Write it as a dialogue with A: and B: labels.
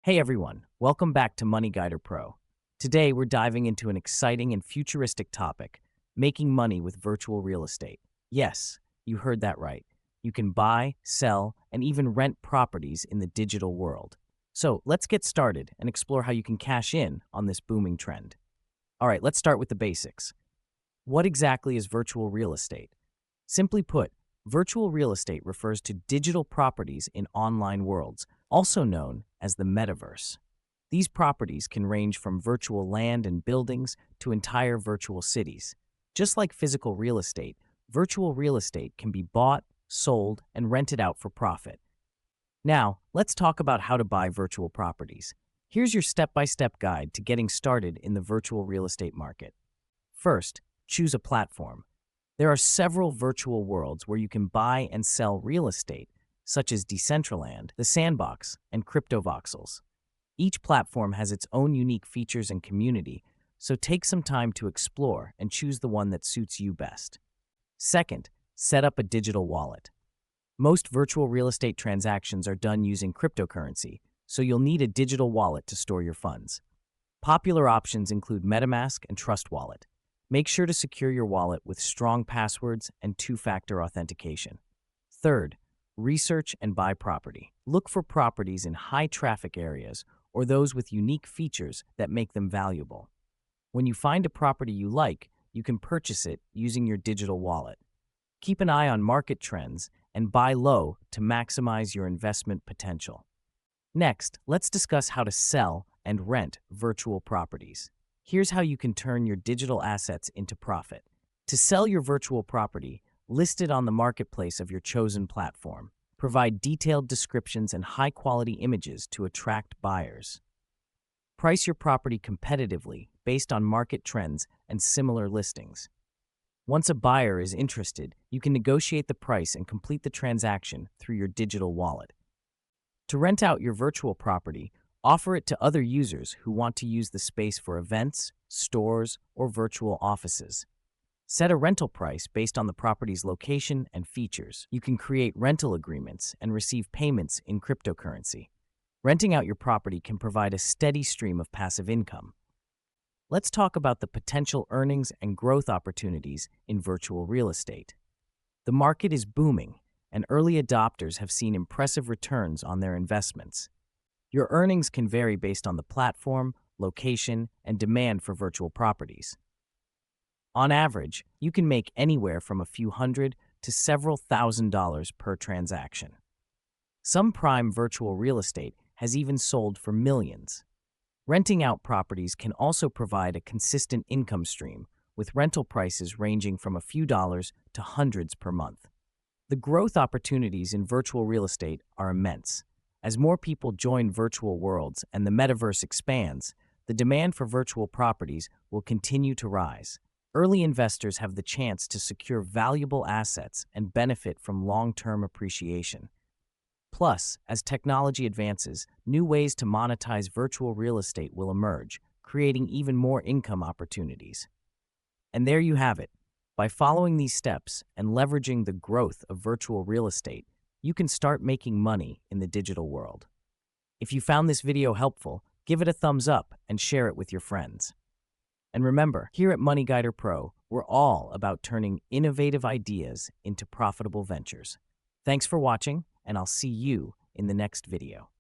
A: Hey everyone, welcome back to Money Guider Pro. Today we're diving into an exciting and futuristic topic, making money with virtual real estate. Yes, you heard that right. You can buy, sell, and even rent properties in the digital world. So let's get started and explore how you can cash in on this booming trend. All right, let's start with the basics. What exactly is virtual real estate? Simply put, virtual real estate refers to digital properties in online worlds, also known as the metaverse. These properties can range from virtual land and buildings to entire virtual cities. Just like physical real estate, virtual real estate can be bought, sold, and rented out for profit. Now, let's talk about how to buy virtual properties. Here's your step-by-step guide to getting started in the virtual real estate market. First, choose a platform. There are several virtual worlds where you can buy and sell real estate, such as Decentraland, The Sandbox, and CryptoVoxels. Each platform has its own unique features and community, so take some time to explore and choose the one that suits you best. Second, set up a digital wallet. Most virtual real estate transactions are done using cryptocurrency, so you'll need a digital wallet to store your funds. Popular options include MetaMask and Trust Wallet. Make sure to secure your wallet with strong passwords and two-factor authentication. Third, research and buy property. Look for properties in high-traffic areas or those with unique features that make them valuable. When you find a property you like, you can purchase it using your digital wallet. Keep an eye on market trends and buy low to maximize your investment potential. Next, let's discuss how to sell and rent virtual properties. Here's how you can turn your digital assets into profit. To sell your virtual property, list it on the marketplace of your chosen platform. Provide detailed descriptions and high-quality images to attract buyers. Price your property competitively based on market trends and similar listings. Once a buyer is interested, you can negotiate the price and complete the transaction through your digital wallet. To rent out your virtual property, offer it to other users who want to use the space for events, stores, or virtual offices. Set a rental price based on the property's location and features. You can create rental agreements and receive payments in cryptocurrency. Renting out your property can provide a steady stream of passive income. Let's talk about the potential earnings and growth opportunities in virtual real estate. The market is booming, and early adopters have seen impressive returns on their investments. Your earnings can vary based on the platform, location, and demand for virtual properties. On average, you can make anywhere from a few hundred to several $1,000s per transaction. Some prime virtual real estate has even sold for millions. Renting out properties can also provide a consistent income stream, with rental prices ranging from a few dollars to hundreds per month. The growth opportunities in virtual real estate are immense. As more people join virtual worlds and the metaverse expands, the demand for virtual properties will continue to rise. Early investors have the chance to secure valuable assets and benefit from long-term appreciation. Plus, as technology advances, new ways to monetize virtual real estate will emerge, creating even more income opportunities. And there you have it. By following these steps and leveraging the growth of virtual real estate, you can start making money in the digital world. If you found this video helpful, give it a thumbs up and share it with your friends. And remember, here at Money Guider Pro, we're all about turning innovative ideas into profitable ventures. Thanks for watching, and I'll see you in the next video.